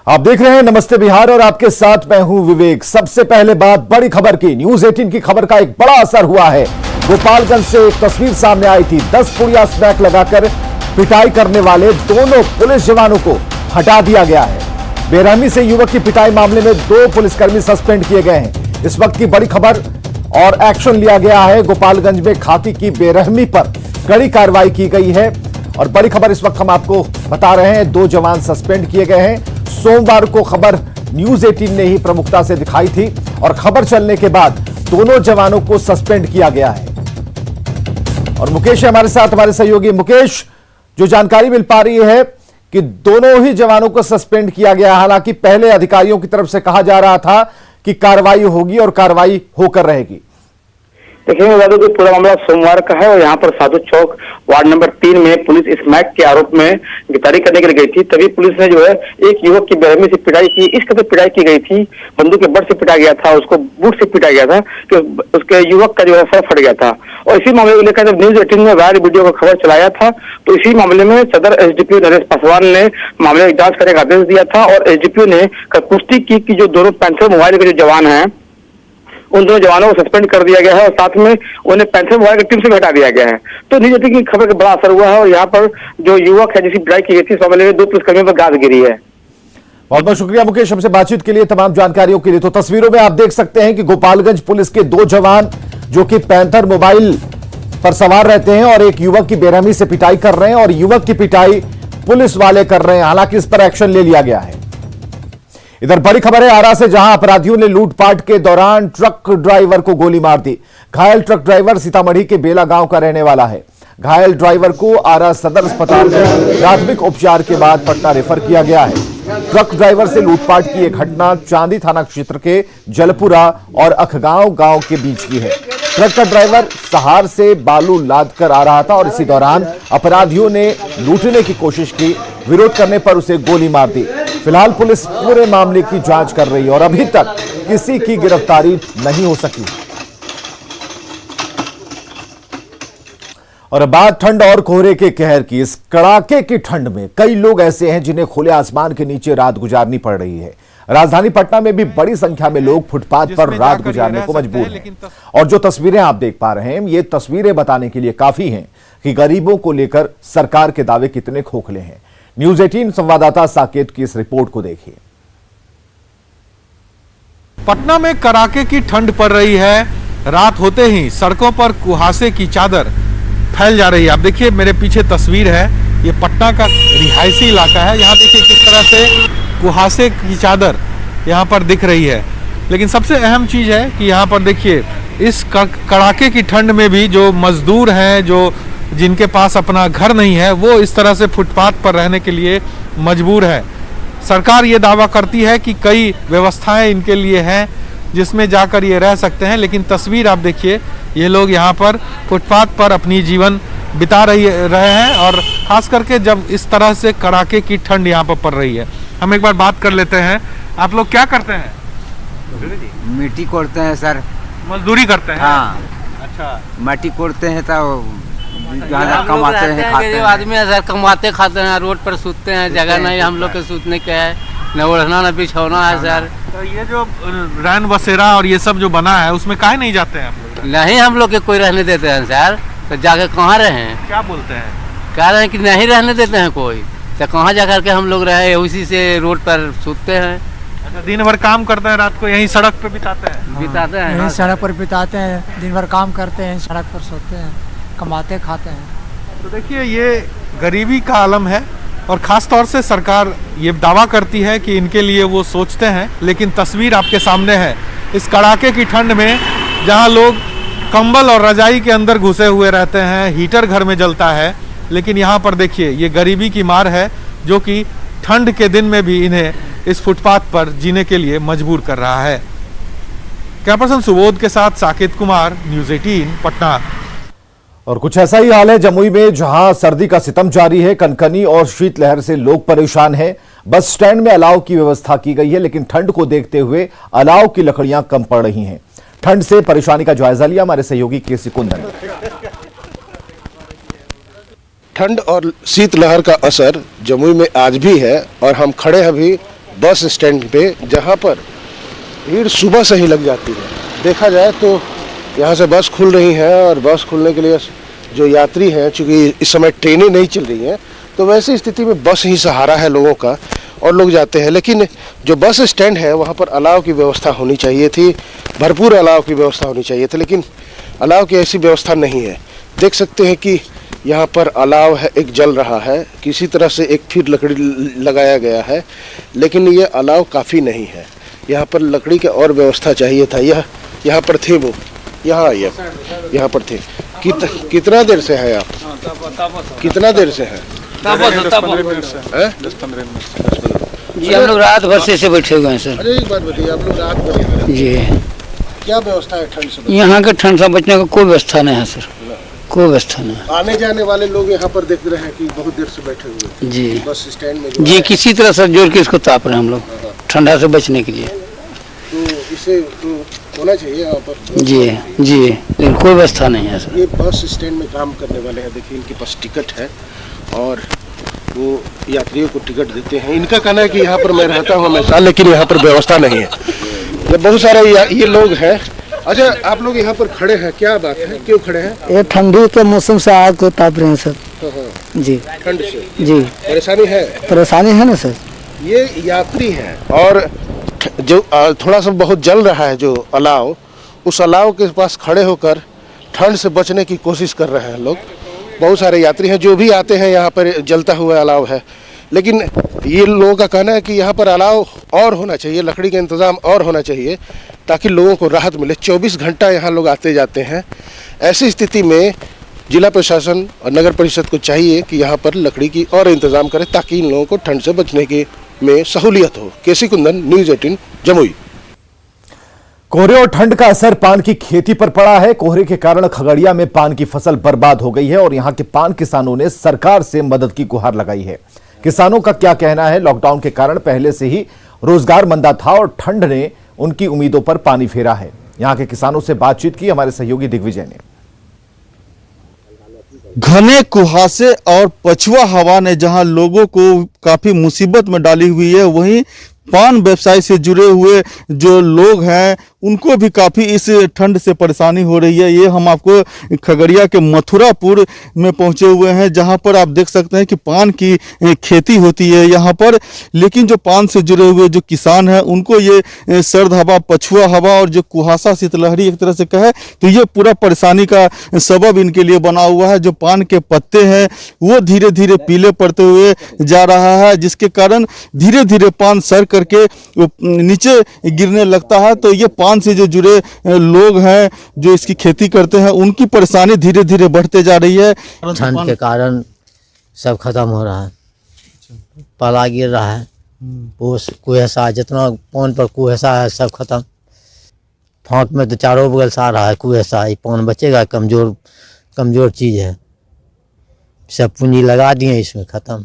आप देख रहे हैं नमस्ते बिहार और आपके साथ मैं हूं विवेक। सबसे पहले बात बड़ी खबर की। न्यूज 18 की खबर का एक बड़ा असर हुआ है। गोपालगंज से एक तस्वीर सामने आई थी। 10 पुड़िया स्मैक लगाकर पिटाई करने वाले दोनों पुलिस जवानों को हटा दिया गया है। बेरहमी से युवक की पिटाई मामले में 2 पुलिसकर्मी सस्पेंड किए गए हैं। इस वक्त की बड़ी खबर और एक्शन लिया गया है। गोपालगंज में खाकी की बेरहमी पर कड़ी कार्रवाई की गई है और बड़ी खबर इस वक्त हम आपको बता रहे हैं। 2 जवान सस्पेंड किए गए हैं। सोमवार को खबर न्यूज 18 ने ही प्रमुखता से दिखाई थी और खबर चलने के बाद दोनों जवानों को सस्पेंड किया गया है। और मुकेश हमारे साथ, हमारे सहयोगी। मुकेश, जो जानकारी मिल पा रही है कि दोनों ही जवानों को सस्पेंड किया गया। हालांकि पहले अधिकारियों की तरफ से कहा जा रहा था कि कार्रवाई होगी और कार्रवाई होकर रहेगी। देखिए बता दूं कि पूरा मामला सोमवार का है और यहाँ पर साधु चौक वार्ड नंबर 3 में पुलिस स्मैक के आरोप में गिरफ्तारी करने के लिए गई थी। तभी पुलिस ने जो है एक युवक की बेरहमी से पिटाई की। इस कदर पिटाई की गई थी, बंदूक के बट से पिटाया गया था, उसको बूट से पिटाया गया था कि उसके युवक का जो है सर फट गया था। और इसी मामले को लेकर जब न्यूज 18 में वायरल वीडियो का खबर चलाया था तो इसी मामले में सदर एसडीपीओ नरेश पासवान ने मामले की जांच करने का आदेश दिया था और एसडीपीओ ने पुष्टि की कि जो दोनों पैंथर मोबाइल के जो जवान हैं उन दोनों जवानों को सस्पेंड कर दिया गया है और साथ में उन्हें पैंथर मोबाइल की टीम से भी हटा दिया गया है। तो न्यूज 18 की खबर का बड़ा असर हुआ है और यहाँ पर जो युवक है जिसकी पिटाई की गई थी इस मामले में 2 पुलिसकर्मियों पर गाज गिरी है। बहुत बहुत शुक्रिया मुकेश हमसे बातचीत के लिए, तमाम जानकारियों के लिए। तो तस्वीरों में आप देख सकते हैं कि गोपालगंज पुलिस के 2 जवान जो कि पैंथर मोबाइल पर सवार रहते हैं और एक युवक की बेरहमी से पिटाई कर रहे हैं और युवक की पिटाई पुलिस वाले कर रहे हैं। हालांकि इस पर एक्शन ले लिया गया है। इधर बड़ी खबर है आरा से, जहां अपराधियों ने लूटपाट के दौरान ट्रक ड्राइवर को गोली मार दी। घायल ट्रक ड्राइवर सीतामढ़ी के बेला गांव का रहने वाला है। घायल ड्राइवर को आरा सदर अस्पताल में प्राथमिक उपचार के बाद पटना रेफर किया गया है। ट्रक ड्राइवर से लूटपाट की यह घटना चांदी थाना क्षेत्र के जलपुरा और अखगांव गांव के बीच की है। ट्रक का ड्राइवर सहार से बालू लाद कर आ रहा था और इसी दौरान अपराधियों ने लूटने की कोशिश की। विरोध करने पर उसे गोली मार दी। फिलहाल पुलिस पूरे मामले की जांच कर रही है और अभी तक किसी की गिरफ्तारी नहीं हो सकी। और बात ठंड और कोहरे के कहर की। इस कड़ाके की ठंड में कई लोग ऐसे हैं जिन्हें खुले आसमान के नीचे रात गुजारनी पड़ रही है। राजधानी पटना में भी बड़ी संख्या में लोग फुटपाथ पर रात गुजारने को मजबूर हैं। और जो तस्वीरें आप देख पा रहे हैं, ये तस्वीरें बताने के लिए काफी हैं कि गरीबों को लेकर सरकार के दावे कितने खोखले हैं। न्यूज 18 संवाददाता साकेत की इस रिपोर्ट को देखिए। पटना में कड़ाके की ठंड पड़ रही है। रात होते ही सड़कों पर कुहासे की चादर फैल जा रही है। आप देखिए मेरे पीछे तस्वीर है, ये पटना का रिहायशी इलाका है। यहाँ देखिए किस तरह से कुहासे की चादर यहाँ पर दिख रही है। लेकिन सबसे अहम चीज है कि यहाँ पर देखिए इस कड़ाके की ठंड में भी जो मजदूर हैं, जो जिनके पास अपना घर नहीं है, वो इस तरह से फुटपाथ पर रहने के लिए मजबूर है। सरकार ये दावा करती है कि कई व्यवस्थाएं इनके लिए हैं जिसमें जाकर ये रह सकते हैं, लेकिन तस्वीर आप देखिए, ये लोग यहाँ पर फुटपाथ पर अपनी जीवन बिता रहे हैं और खास करके जब इस तरह से कड़ाके की ठंड यहाँ पर पड़ रही है। हम एक बार बात कर लेते हैं। आप लोग क्या करते हैं? मिट्टी कोड़ते हैं सर। मजदूरी करते हैं? हाँ। अच्छा, मिट्टी कोड़ते हैं तो कमाते हैं, खाते हैं। आदमी सर कमाते खाते हैं, रोड पर सूतते हैं, जगह नहीं हम लोग के सूतने के है, न ओढ़ना न बिछौना है सर। तो ये जो रैन बसेरा और ये सब जो बना है उसमें काहे नहीं जाते हैं आप लोग? नहीं हम लोग के कोई रहने देते हैं सर, तो जाके कहाँ रहे हैं? क्या बोलते हैं? कह रहे हैं कि नहीं रहने देते हैं कोई, तो कहाँ जा करके हम लोग रहे, उसी से रोड पर सूतते हैं। अच्छा, दिन भर काम करते हैं, रात को यहीं सड़क पे बिताते हैं? बिताते हैं, यहीं सड़क पर बिताते हैं, दिन भर काम करते हैं, सड़क पर सोते हैं, कमाते खाते हैं। तो देखिए ये गरीबी का आलम है और ख़ास तौर से सरकार ये दावा करती है कि इनके लिए वो सोचते हैं, लेकिन तस्वीर आपके सामने है। इस कड़ाके की ठंड में जहां लोग कंबल और रजाई के अंदर घुसे हुए रहते हैं, हीटर घर में जलता है, लेकिन यहाँ पर देखिए ये गरीबी की मार है जो कि ठंड के दिन में भी इन्हें इस फुटपाथ पर जीने के लिए मजबूर कर रहा है। कैमरापर्सन सुबोध के साथ साकेत कुमार, न्यूज 18 पटना। और कुछ ऐसा ही हाल है जमुई में, जहां सर्दी का सितम जारी है। कनकनी और शीतलहर से लोग परेशान हैं। बस स्टैंड में अलाव की व्यवस्था की गई है, लेकिन ठंड को देखते हुए अलाव की लकड़ियां कम पड़ रही हैं। ठंड से परेशानी का जायजा लिया हमारे सहयोगी केसी कुंदन। ठंड और शीतलहर का असर जमुई में आज भी है और हम खड़े हैं अभी बस स्टैंड पे, जहाँ पर भीड़ सुबह से ही लग जाती है। देखा जाए तो यहाँ से बस खुल रही है और बस खुलने के लिए जो यात्री हैं, चूँकि इस समय ट्रेनें नहीं चल रही हैं, तो वैसी स्थिति में बस ही सहारा है लोगों का और लोग जाते हैं। लेकिन जो बस स्टैंड है वहाँ पर अलाव की व्यवस्था होनी चाहिए थी, भरपूर अलाव की व्यवस्था होनी चाहिए थी, लेकिन अलाव की ऐसी व्यवस्था नहीं है। देख सकते हैं कि यहाँ पर अलाव है, एक जल रहा है, किसी तरह से एक फिर लकड़ी लगाया गया है, लेकिन ये अलाव काफ़ी नहीं है। यहाँ पर लकड़ी की और व्यवस्था चाहिए था। यह यहाँ पर थे, वो यहाँ आइए, यहाँ पर थे। कितना देर से है आप? कितना देर से है? 10-15 मिनट से। जी हम लोग रात भर से बैठे हुए हैं सर। अरे एक बात बताइए, आप लोग रात भर जी क्या व्यवस्था है ठंड से? यहाँ के ठंड से बचने का कोई व्यवस्था नहीं है सर, कोई व्यवस्था नहीं। आने जाने वाले लोग यहाँ पर देख रहे हैं कि बहुत देर से बैठे हुए हैं जी बस स्टैंड में। जी किसी तरह से जोड़ के इसको ताप रहे हैं हम लोग ठंडा से बचने के लिए। तो इसे तो होना चाहिए यहाँ पर। जी जी, लेकिन कोई व्यवस्था नहीं है सर। ये बस स्टैंड में काम करने वाले हैं, देखिए इनके पास टिकट है और वो यात्रियों को टिकट देते हैं। इनका कहना है कि यहाँ पर मैं रहता हूँ हमेशा, लेकिन यहाँ पर व्यवस्था नहीं है। ये बहुत सारे ये लोग हैं। अच्छा, आप लोग यहाँ पर खड़े हैं, क्या बात है, क्यों खड़े हैं? ये ठंडी के मौसम से आग को ताप रहे हैं सर। जी ठंड से जी परेशानी है? परेशानी है ना सर। ये यात्री हैं और जो थोड़ा सा बहुत जल रहा है जो अलाव, उस अलाव के पास खड़े होकर ठंड से बचने की कोशिश कर रहे हैं लोग। बहुत सारे यात्री हैं जो भी आते हैं, यहाँ पर जलता हुआ अलाव है, लेकिन ये लोगों का कहना है कि यहाँ पर अलाव और होना चाहिए, लकड़ी का इंतज़ाम और होना चाहिए ताकि लोगों को राहत मिले। 24 घंटा यहाँ लोग आते जाते हैं। ऐसी स्थिति में जिला प्रशासन और नगर परिषद को चाहिए कि यहाँ पर लकड़ी की और इंतज़ाम करे ताकि इन लोगों को ठंड से बचने की में सहूलियत हो। केसी कुंदन, न्यूज़ 18 जमुई। कोहरे और ठंड का असर पान की खेती पर पड़ा है। कोहरे के कारण खगड़िया में पान की फसल बर्बाद हो गई है और यहां के पान किसानों ने सरकार से मदद की गुहार लगाई है। किसानों का क्या कहना है? लॉकडाउन के कारण पहले से ही रोजगार मंदा था और ठंड ने उनकी उम्मीदों पर पानी फेरा है। यहां के किसानों से बातचीत की हमारे सहयोगी दिग्विजय ने। घने कुहासे और पछुआ हवा ने जहां लोगों को काफी मुसीबत में डाली हुई है, वहीं पान व्यवसाय से जुड़े हुए जो लोग हैं उनको भी काफ़ी इस ठंड से परेशानी हो रही है। ये हम आपको खगड़िया के मथुरापुर में पहुंचे हुए हैं, जहां पर आप देख सकते हैं कि पान की खेती होती है यहाँ पर, लेकिन जो पान से जुड़े हुए जो किसान हैं उनको ये सर्द हवा, पछुआ हवा और जो कुहासा शीतलहरी एक तरह से कहे तो ये पूरा परेशानी का सबब इनके लिए बना हुआ है। जो पान के पत्ते हैं वो धीरे धीरे पीले पड़ते हुए जा रहा है, जिसके कारण धीरे धीरे पान सर करके नीचे गिरने लगता है। तो ये पान से जो जुड़े लोग हैं जो इसकी खेती करते हैं उनकी परेशानी धीरे धीरे बढ़ते जा रही है। ठंड के कारण सब खत्म हो रहा है, पला गिर रहा है, कुहसा जितना पान पर कुहसा है सब खत्म। फाँक में तो चारों बगल से आ रहा है कुहसा, ये पान बचेगा? कमजोर चीज़ है, सब पूंजी लगा दिए इसमें, खत्म।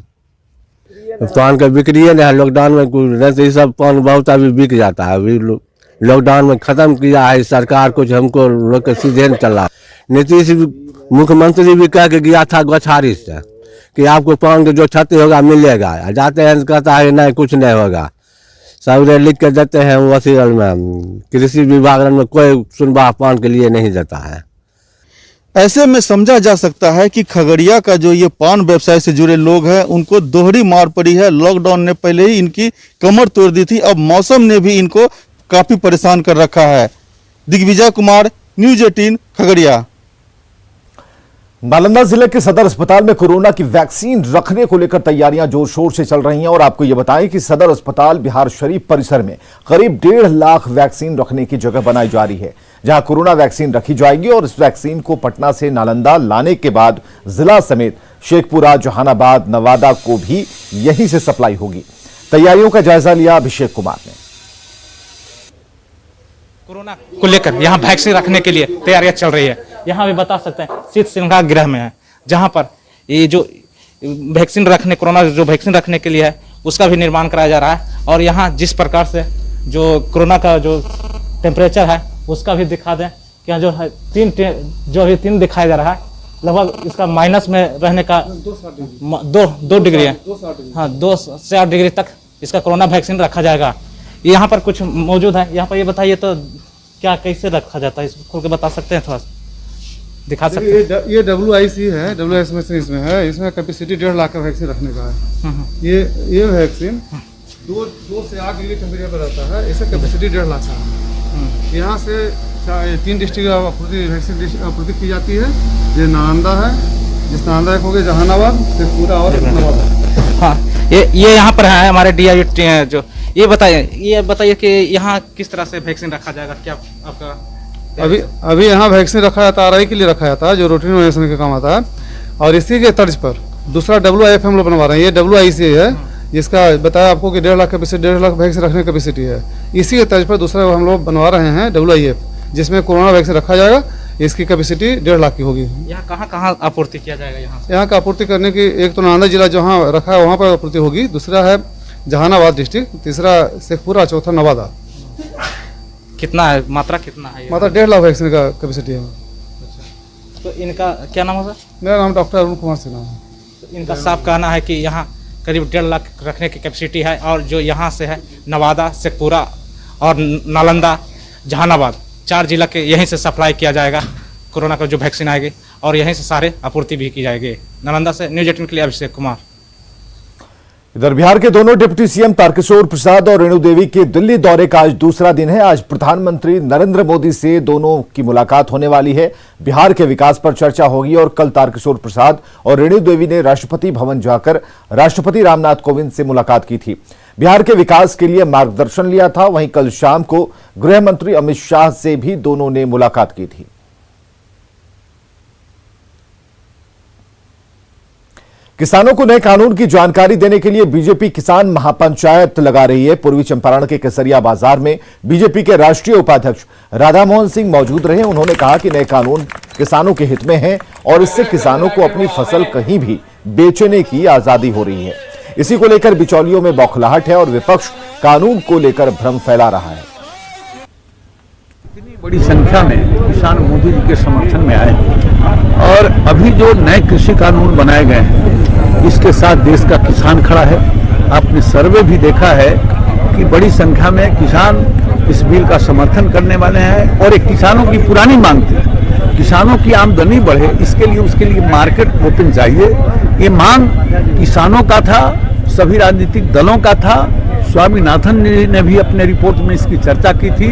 पान का बिक्री है ना, लॉकडाउन में कुछ ये सब पान बहुत अभी बिक जाता है। अभी लॉकडाउन में खत्म किया है सरकार, कुछ हमको लोग के सीधे नहीं चला। नीतीश मुख्यमंत्री भी कह के गया था गौछारी से कि आपको पान के जो क्षति होगा मिलेगा, जाते हैं कहता है नहीं कुछ नहीं होगा। सब लिख के देते हैं वसील में, कृषि विभाग में कोई सुनवाई पान के लिए नहीं देता है। ऐसे में समझा जा सकता है कि खगड़िया का जो ये पान व्यवसाय से जुड़े लोग हैं उनको दोहरी मार पड़ी है। लॉकडाउन ने पहले ही इनकी कमर तोड़ दी थी, अब मौसम ने भी इनको काफी परेशान कर रखा है। दिग्विजय कुमार, न्यूज़ 18 खगड़िया। नालंदा जिले के सदर अस्पताल में कोरोना की वैक्सीन रखने को लेकर तैयारियां जोर शोर से चल रही हैं और आपको यह बताएं कि सदर अस्पताल बिहार शरीफ परिसर में करीब 1.5 लाख वैक्सीन रखने की जगह बनाई जा रही है, जहां कोरोना वैक्सीन रखी जाएगी और इस वैक्सीन को पटना से नालंदा लाने के बाद जिला समेत शेखपुरा, जहानाबाद, नवादा को भी यहीं से सप्लाई होगी। तैयारियों का जायजा लिया अभिषेक कुमार ने। कोरोना को लेकर यहाँ वैक्सीन रखने के लिए तैयारियां चल रही है। यहाँ भी बता सकते हैं शीत श्रृंखला गृह में है, जहाँ पर ये जो वैक्सीन रखने, कोरोना जो वैक्सीन रखने के लिए है उसका भी निर्माण कराया जा रहा है। और यहाँ जिस प्रकार से जो कोरोना का जो टेम्परेचर है उसका भी दिखा दें कि यहाँ जो है जो अभी 3 दिखाया जा रहा है, लगभग इसका माइनस में रहने का 2 डिग्री है। हाँ, 2 से 8 डिग्री तक इसका कोरोना वैक्सीन रखा जाएगा। यहाँ पर कुछ मौजूद है, यहाँ पर ये बताइए तो क्या कैसे रखा जाता है, इसको खोल के बता सकते हैं, थोड़ा दिखा सकते हैं? ये WIC है, WIC मशीन इसमें है, इसमें कैपेसिटी 1.5 लाख का वैक्सीन रखने का है। ये वैक्सीन 2 से 8 डिग्री टेम्परेचर पर रहता है, इसका कैपेसिटी 1.5 लाख का है। यहाँ से 3 डिस्ट्रिक्ट वैक्सीन आपूर्ति की जाती है। ये नालंदा है, जिस नालंदा हो गया जहानाबाद, शेखपुरा और नवादा। हाँ, ये यहाँ पर है हमारे DIU जो। ये बताइए कि यहाँ किस तरह से वैक्सीन रखा जाएगा, क्या आपका? अभी यहाँ वैक्सीन रखा जाता है, RI के लिए रखा जाता है, जो रूटीन वैक्सीन के काम आता है। और इसी के तर्ज पर दूसरा WIF हम लोग बनवा रहे हैं। ये WIC है, जिसका बताया आपको कि 1.5 लाख कैपेसिटी, 1.5 लाख वैक्सीन रखने की कैपेसिटी है। इसी के तर्ज पर दूसरा हम लोग बनवा रहे हैं WIF, जिसमें कोरोना वैक्सीन रखा जाएगा। इसकी कैपेसिटी 1.5 लाख की होगी। यहाँ कहाँ आपूर्ति किया जाएगा? यहाँ का आपूर्ति करने की, एक तो नालंदा जिला जहाँ रखा है वहाँ पर आपूर्ति होगी, दूसरा है जहानाबाद डिस्ट्रिक्ट, तीसरा शेखपुरा, चौथा नवादा। कितना है मात्रा, कितना है? मात्रा 1.5 लाख वैक्सीन का कैपेसिटी है। तो इनका क्या नाम होगा? मेरा नाम डॉक्टर अरुण कुमार सिन्हा है। तो इनका साफ कहना है कि यहाँ करीब 1.5 लाख रखने की कैपेसिटी है, और जो यहाँ से है नवादा, शेखपुरा और नालंदा, जहानाबाद, 4 जिला के यहीं से सप्लाई किया जाएगा कोरोना का जो वैक्सीन आएगी, और यहीं से सारे आपूर्ति भी की जाएगी। नालंदा से न्यूज़ 18 के लिए अभिषेक कुमार। इधर बिहार के दोनों डिप्टी सीएम तारकिशोर प्रसाद और रेणु देवी के दिल्ली दौरे का आज दूसरा दिन है। आज प्रधानमंत्री नरेंद्र मोदी से दोनों की मुलाकात होने वाली है। बिहार के विकास पर चर्चा होगी और कल तारकिशोर प्रसाद और रेणु देवी ने राष्ट्रपति भवन जाकर राष्ट्रपति रामनाथ कोविंद से मुलाकात की थी, बिहार के विकास के लिए मार्गदर्शन लिया था। वहीं कल शाम को गृह मंत्री अमित शाह से भी दोनों ने मुलाकात की थी। किसानों को नए कानून की जानकारी देने के लिए बीजेपी किसान महापंचायत लगा रही है। पूर्वी चंपारण के केसरिया बाजार में बीजेपी के राष्ट्रीय उपाध्यक्ष राधामोहन सिंह मौजूद रहे। उन्होंने कहा कि नए कानून किसानों के हित में है और इससे किसानों को अपनी फसल कहीं भी बेचने की आजादी हो रही है। इसी को लेकर बिचौलियों में बौखलाहट है और विपक्ष कानून को लेकर भ्रम फैला रहा है। इतनी बड़ी संख्या में किसान मोदी जी के समर्थन में आए और अभी जो नए कृषि कानून बनाए गए हैं, इसके साथ देश का किसान खड़ा है। आपने सर्वे भी देखा है कि बड़ी संख्या में किसान इस बिल का समर्थन करने वाले हैं और एक किसानों की पुरानी मांग थी, किसानों की आमदनी बढ़े, इसके लिए उसके लिए मार्केट ओपन चाहिए। ये मांग किसानों का था, सभी राजनीतिक दलों का था। स्वामीनाथन जी ने भी अपने रिपोर्ट में इसकी चर्चा की थी।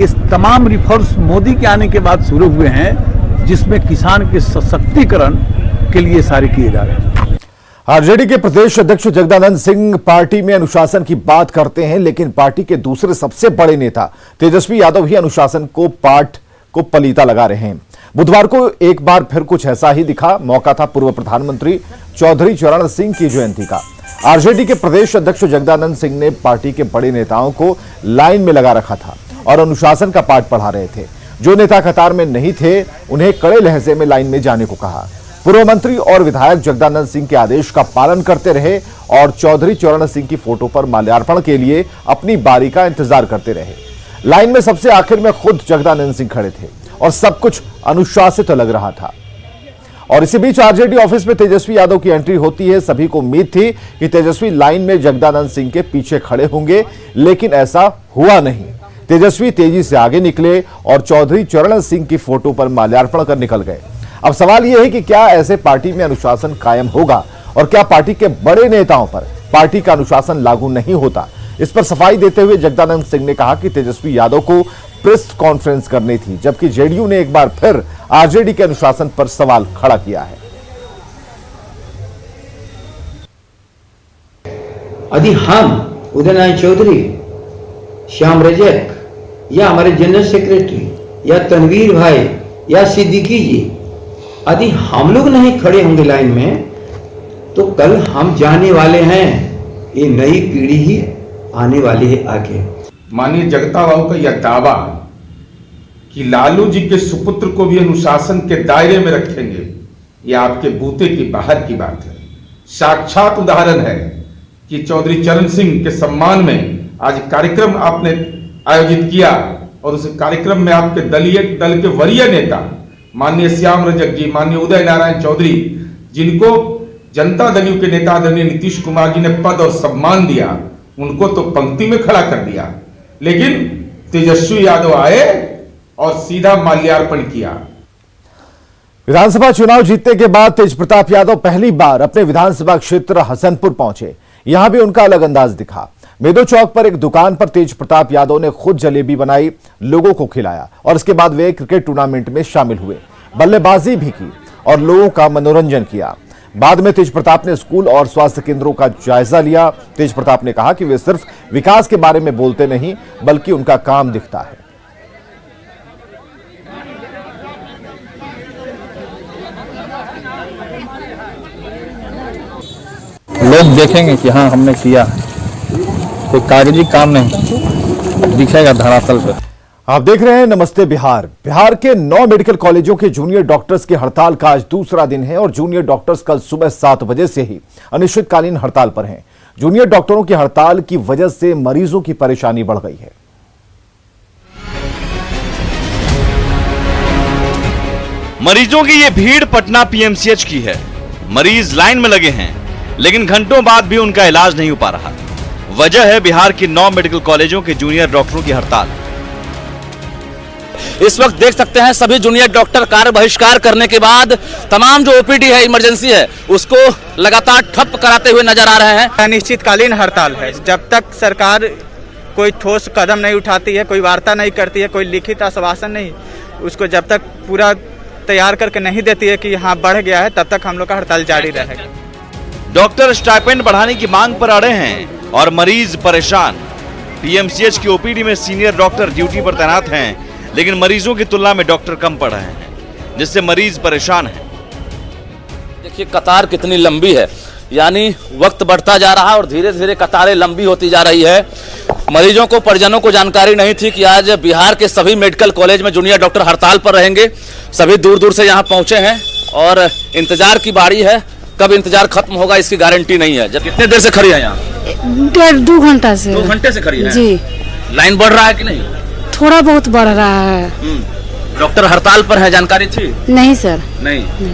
इस तमाम रिफॉर्म्स मोदी के आने के बाद शुरू हुए हैं, जिसमें किसान के सशक्तिकरण के लिए सारे किए जा रहे हैं। आरजेडी के प्रदेश अध्यक्ष जगदानंद सिंह पार्टी में अनुशासन की बात करते हैं, लेकिन पार्टी के दूसरे सबसे बड़े नेता तेजस्वी यादव ही अनुशासन को पाठ को पलीता लगा रहे हैं। बुधवार को एक बार फिर कुछ ऐसा ही दिखा। मौका था पूर्व प्रधानमंत्री चौधरी चरण सिंह की जयंती का। आरजेडी के प्रदेश अध्यक्ष जगदानंद सिंह ने पार्टी के बड़े नेताओं को लाइन में लगा रखा था और अनुशासन का पाठ पढ़ा रहे थे। जो नेता कतार में नहीं थे उन्हें कड़े लहजे में लाइन में जाने को कहा। पूर्व मंत्री और विधायक जगदानंद सिंह के आदेश का पालन करते रहे और चौधरी चरण सिंह की फोटो पर माल्यार्पण के लिए अपनी बारी का इंतजार करते रहे। लाइन में सबसे आखिर में खुद जगदानंद सिंह खड़े थे और सब कुछ अनुशासित लग रहा था। और इसी बीच आरजेडी ऑफिस में तेजस्वी यादव की एंट्री होती है। सभी को उम्मीद थी कि तेजस्वी लाइन में जगदानंद सिंह के पीछे खड़े होंगे, लेकिन ऐसा हुआ नहीं। तेजस्वी तेजी से आगे निकले और चौधरी चरण सिंह की फोटो पर माल्यार्पण कर निकल गए। अब सवाल यह है कि क्या ऐसे पार्टी में अनुशासन कायम होगा और क्या पार्टी के बड़े नेताओं पर पार्टी का अनुशासन लागू नहीं होता? इस पर सफाई देते हुए जगदानंद सिंह ने कहा कि तेजस्वी यादव को प्रेस कॉन्फ्रेंस करनी थी, जबकि जेडीयू ने एक बार फिर आरजेडी के अनुशासन पर सवाल खड़ा किया है। यदि हम उदय नारायण चौधरी, श्याम रजक या हमारे जनरल सेक्रेटरी या तनवीर भाई या सिद्दीकी जी, यदि हम लोग नहीं खड़े होंगे लाइन में, तो कल हम जाने वाले हैं। ये नई पीढ़ी ही आने वाली है आगे। माननीय जगता बाबू का यह दावा कि लालू जी के सुपुत्र को भी अनुशासन के दायरे में रखेंगे, यह आपके बूते की बाहर की बात है। साक्षात उदाहरण है कि चौधरी चरण सिंह के सम्मान में आज कार्यक्रम आपने आयोजित किया और उस कार्यक्रम में आपके दल के वरीय नेता माननीय श्याम रजक जी, माननीय उदय नारायण चौधरी, जिनको जनता दल के नेता आदरणीय नीतीश कुमार जी ने पद और सम्मान दिया, उनको तो पंक्ति में खड़ा कर दिया, लेकिन तेजस्वी यादव आए और सीधा माल्यार्पण किया। विधानसभा चुनाव जीतने के बाद तेज प्रताप यादव पहली बार अपने विधानसभा क्षेत्र हसनपुर पहुंचे। यहां भी उनका अलग अंदाज दिखा। मेदो चौक पर एक दुकान पर तेज प्रताप यादव ने खुद जलेबी बनाई, लोगों को खिलाया और इसके बाद वे क्रिकेट टूर्नामेंट में शामिल हुए, बल्लेबाजी भी की और लोगों का मनोरंजन किया। बाद में तेज प्रताप ने स्कूल और स्वास्थ्य केंद्रों का जायजा लिया। तेज प्रताप ने कहा कि वे सिर्फ विकास के बारे में बोलते नहीं, बल्कि उनका काम दिखता है। लोग देखेंगे कि हाँ हमने किया, कोई कागजी काम नहीं दिखेगा धरातल पे। आप देख रहे हैं नमस्ते बिहार। बिहार के 9 मेडिकल कॉलेजों के जूनियर डॉक्टर्स की हड़ताल का आज दूसरा दिन है और जूनियर डॉक्टर्स कल सुबह 7 बजे से ही अनिश्चितकालीन हड़ताल पर हैं। जूनियर डॉक्टरों की हड़ताल की वजह से मरीजों की परेशानी बढ़ गई है। मरीजों की ये भीड़ पटना पीएमसीएच की है। मरीज लाइन में लगे हैं, लेकिन घंटों बाद भी उनका इलाज नहीं हो पा रहा। वजह है बिहार के 9 मेडिकल कॉलेजों के जूनियर डॉक्टरों की हड़ताल। इस वक्त देख सकते हैं सभी जूनियर डॉक्टर कार्य बहिष्कार करने के बाद तमाम जो ओपीडी है, इमरजेंसी है, उसको लगातार ठप कराते हुए नजर आ रहे हैं। अनिश्चितकालीन हड़ताल है। जब तक सरकार कोई ठोस कदम नहीं उठाती है, कोई वार्ता नहीं करती है, कोई लिखित आश्वासन नहीं, उसको जब तक पूरा तैयार करके नहीं देती है कि हाँ बढ़ गया है, तब तक हम लोग का हड़ताल जारी रहेगा। डॉक्टर स्टाइपेंड बढ़ाने की मांग पर अड़े हैं और मरीज परेशान। पीएमसीएच की ओपीडी में सीनियर डॉक्टर ड्यूटी पर तैनात हैं, लेकिन मरीजों की तुलना में डॉक्टर कम पड़ रहे हैं, जिससे मरीज परेशान हैं। देखिए कतार कितनी लंबी है, यानी वक्त बढ़ता जा रहा है और धीरे धीरे कतारें लंबी होती जा रही है। मरीजों को, परिजनों को जानकारी नहीं थी कि आज बिहार के सभी मेडिकल कॉलेज में जूनियर डॉक्टर हड़ताल पर रहेंगे। सभी दूर दूर से यहाँ पहुंचे हैं और इंतजार की बारी है। कब इंतजार खत्म होगा इसकी गारंटी नहीं है। जब कितने देर से खड़ी है यहाँ? 1.5-2 घंटा से। 2 घंटे से खड़ी है जी। लाइन बढ़ रहा है कि नहीं? थोड़ा बहुत बढ़ रहा है। डॉक्टर हड़ताल पर है, जानकारी थी? नहीं सर। नहीं।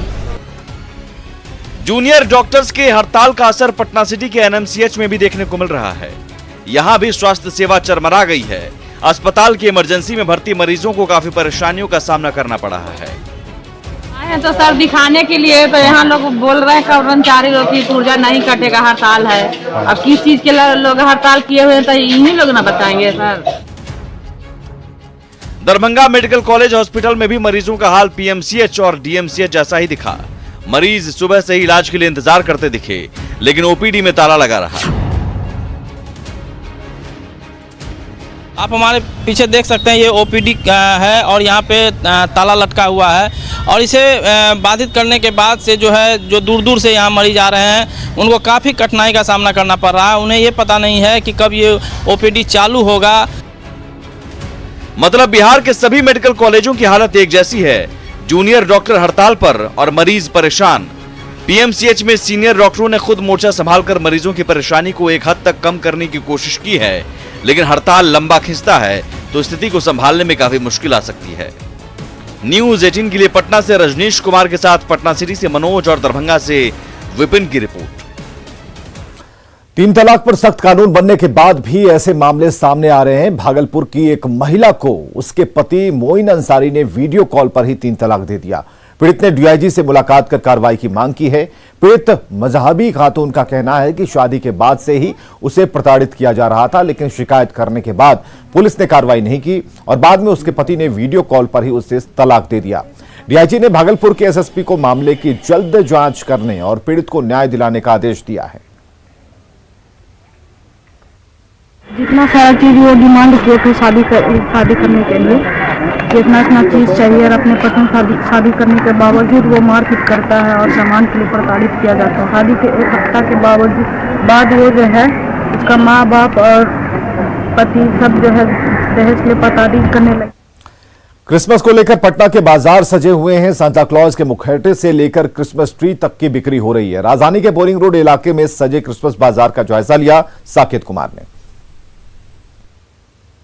जूनियर डॉक्टर्स के हड़ताल का असर पटना सिटी के एनएमसीएच में भी देखने को मिल रहा है। यहाँ भी स्वास्थ्य सेवा चरमरा गई है। अस्पताल की इमरजेंसी में भर्ती मरीजों को काफी परेशानियों का सामना करना पड़ रहा है। तो सर दिखाने के लिए तो यहाँ लोग बोल रहे हैं कर्मचारी लोग की ऊर्जा नहीं कटेगा, हड़ताल है। अब किस चीज के लोग हड़ताल किए हुए हैं तो इन्हीं लोग ना बताएंगे sir. Darbhanga medical college hospital में भी मरीजों का हाल पीएमसीएच और डीएमसीएच जैसा ही दिखा। मरीज सुबह से ही इलाज के लिए इंतजार करते दिखे, लेकिन ओपीडी में ताला लगा रहा। आप हमारे पीछे देख सकते हैं ये ओपीडी है और यहाँ पे ताला लटका हुआ है और इसे बाधित करने के बाद से जो है जो दूर दूर से यहाँ मरीज आ रहे हैं उनको काफ़ी कठिनाई का सामना करना पड़ रहा है। उन्हें ये पता नहीं है कि कब ये ओपीडी चालू होगा। मतलब बिहार के सभी मेडिकल कॉलेजों की हालत एक जैसी है। जूनियर डॉक्टर हड़ताल पर और मरीज परेशान। पीएमसीएच में सीनियर डॉक्टरों ने खुद मोर्चा संभालकर मरीजों की परेशानी को एक हद तक कम करने की कोशिश की है, लेकिन हड़ताल लंबा खिंचता है तो स्थिति को संभालने में काफी मुश्किल आ सकती है। न्यूज 18 के लिए पटना से रजनीश कुमार के साथ पटना सिटी से मनोज और दरभंगा से विपिन की रिपोर्ट। 3 तलाक पर सख्त कानून बनने के बाद भी ऐसे मामले सामने आ रहे हैं। भागलपुर की एक महिला को उसके पति मोइन अंसारी ने वीडियो कॉल पर ही 3 तलाक दे दिया। पीड़ित ने डीआईजी से मुलाकात कर कार्रवाई की मांग की है। पीड़ित मजहबी खातून का कहना है कि शादी के बाद से ही उसे प्रताड़ित किया जा रहा था, लेकिन शिकायत करने के बाद पुलिस ने कार्रवाई नहीं की और बाद में उसके पति ने वीडियो कॉल पर ही उसे तलाक दे दिया। डीआईजी ने भागलपुर के एसएसपी को मामले की जल्द जांच करने और पीड़ित को न्याय दिलाने का आदेश दिया है। जितना सारा चीज वो डिमांड किए थे शादी करने के लिए, जितना इतना चीज चाहिए और अपने पसंद शादी करने के बावजूद वो मारपीट करता है और सामान के लिए प्रताड़ित किया जाता है। शादी के 1 हफ्ता के बाद वो जो है उसका माँ बाप और पति सब जो है दहेज के लिए प्रताड़ित करने लगे। क्रिसमस को लेकर पटना के बाजार सजे हुए हैं। सांता क्लॉज के मुखौटे से लेकर क्रिसमस ट्री तक की बिक्री हो रही है। राजधानी के बोरिंग रोड इलाके में सजे क्रिसमस बाजार का जायजा लिया साकेत कुमार ने।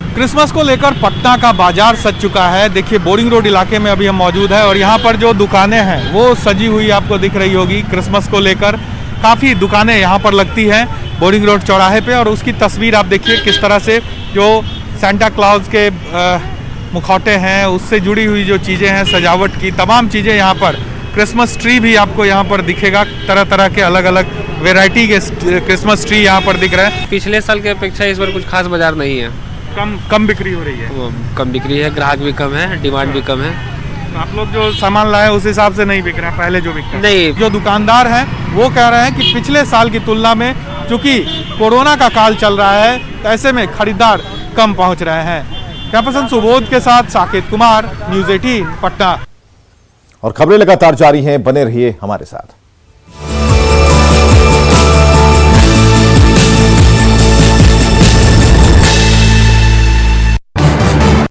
क्रिसमस को लेकर पटना का बाजार सज चुका है। देखिए बोरिंग रोड इलाके में अभी हम मौजूद है और यहाँ पर जो दुकानें हैं वो सजी हुई आपको दिख रही होगी क्रिसमस को लेकर। काफ़ी दुकानें यहाँ पर लगती हैं बोरिंग रोड चौराहे पे, और उसकी तस्वीर आप देखिए किस तरह से जो सेंटा क्लॉज के मुखौटे हैं उससे जुड़ी हुई जो चीज़ें हैं, सजावट की तमाम चीज़ें यहाँ पर, क्रिसमस ट्री भी आपको यहाँ पर दिखेगा, तरह तरह के अलग अलग वैरायटी के क्रिसमस ट्री यहाँ पर दिख रहे हैं। पिछले साल के अपेक्षा इस बार कुछ खास बाजार नहीं है, कम बिक्री हो रही है। वो कम बिक्री है, ग्राहक भी कम है, डिमांड भी कम है। तो आप लोग जो सामान लाए उस हिसाब से नहीं बिक रहा है पहले जो बिकता है? नहीं। जो दुकानदार हैं वो कह रहे हैं कि पिछले साल की तुलना में चूंकि कोरोना का काल चल रहा है तो ऐसे में खरीदार कम पहुंच रहे हैं। कैमरामैन सुबोध के साथ साकेत कुमार, न्यूज़ 18 पटना। और खबरें लगातार जारी हैं, बने रहिए हमारे साथ।